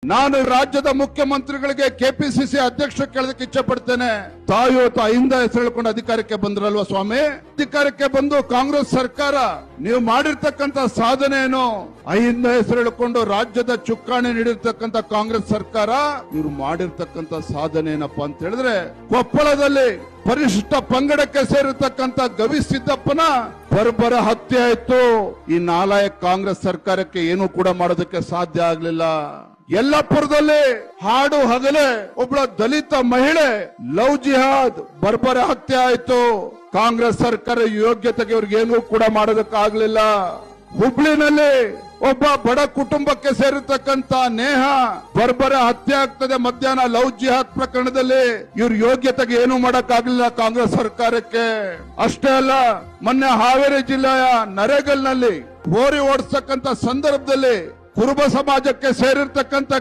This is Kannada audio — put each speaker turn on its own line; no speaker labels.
ನಾನು ರಾಜ್ಯದ ಮುಖ್ಯಮಂತ್ರಿಗಳಿಗೆ ಕೆಪಿಸಿಸಿ ಅಧ್ಯಕ್ಷ ಕೇಳೋದಕ್ಕೆ ಇಚ್ಛೆ ಪಡ್ತೇನೆ. ತಾವು ಅಹಿಂದ ಹೆಸರು ಹೇಳ್ಕೊಂಡು ಅಧಿಕಾರಕ್ಕೆ ಬಂದ್ರಲ್ವಾ ಸ್ವಾಮಿ? ಅಧಿಕಾರಕ್ಕೆ ಬಂದು ಕಾಂಗ್ರೆಸ್ ಸರ್ಕಾರ ನೀವು ಮಾಡಿರ್ತಕ್ಕಂತ ಸಾಧನೆ ಏನು? ಅಹಿಂದ ಹೆಸರು ಹೇಳ್ಕೊಂಡು ರಾಜ್ಯದ ಚುಕ್ಕಾಣಿ ನೀಡಿರ್ತಕ್ಕಂತ ಕಾಂಗ್ರೆಸ್ ಸರ್ಕಾರ ಇವ್ರು ಮಾಡಿರ್ತಕ್ಕಂತ ಸಾಧನೆ ಏನಪ್ಪಾ ಅಂತ ಹೇಳಿದ್ರೆ, ಕೊಪ್ಪಳದಲ್ಲಿ ಪರಿಶಿಷ್ಟ ಪಂಗಡಕ್ಕೆ ಸೇರಿರ್ತಕ್ಕಂತ ಗವಿ ಸಿದ್ದಪ್ಪನ ಬರ್ಬರ ಹತ್ಯೆ ಆಯ್ತು. ಈ ನಾಲಾಯಕ ಕಾಂಗ್ರೆಸ್ ಸರ್ಕಾರಕ್ಕೆ ಏನು ಕೂಡ ಮಾಡೋದಕ್ಕೆ ಸಾಧ್ಯ ಆಗ್ಲಿಲ್ಲ. ಯಲ್ಲಾಪುರದಲ್ಲಿ ಹಾಡು ಹಗಲೇ ಒಬ್ಬಳ ದಲಿತ ಮಹಿಳೆ ಲವ್ ಜಿಹಾದ್ ಬರ್ಬರ ಹತ್ಯೆ ಆಯ್ತು. ಕಾಂಗ್ರೆಸ್ ಸರ್ಕಾರ ಯೋಗ್ಯತೆಗೆ ಇವ್ರಿಗೇನು ಕೂಡ ಮಾಡೋದಕ್ಕಾಗ್ಲಿಲ್ಲ. ಹುಬ್ಳಿನಲ್ಲಿ ಒಬ್ಬ ಬಡ ಕುಟುಂಬಕ್ಕೆ ಸೇರಿರ್ತಕ್ಕಂತ ನೇಹ ಬರ್ಬರ ಹತ್ಯೆ ಆಗ್ತದೆ ಮಧ್ಯಾಹ್ನ ಲವ್ ಜಿಹಾದ್ ಪ್ರಕರಣದಲ್ಲಿ. ಇವ್ರ ಯೋಗ್ಯತೆಗೆ ಏನು ಮಾಡಕ್ಕಾಗ್ಲಿಲ್ಲ ಕಾಂಗ್ರೆಸ್ ಸರ್ಕಾರಕ್ಕೆ. ಅಷ್ಟೇ ಅಲ್ಲ, ಮೊನ್ನೆ ಹಾವೇರಿ ಜಿಲ್ಲೆಯ ನರೇಗಲ್ನಲ್ಲಿ ಹೋರಿ ಓಡಿಸ್ತಕ್ಕಂತ ಸಂದರ್ಭದಲ್ಲಿ ಕುರುಬ ಸಮಾಜಕ್ಕೆ ಸೇರಿರ್ತಕ್ಕಂತ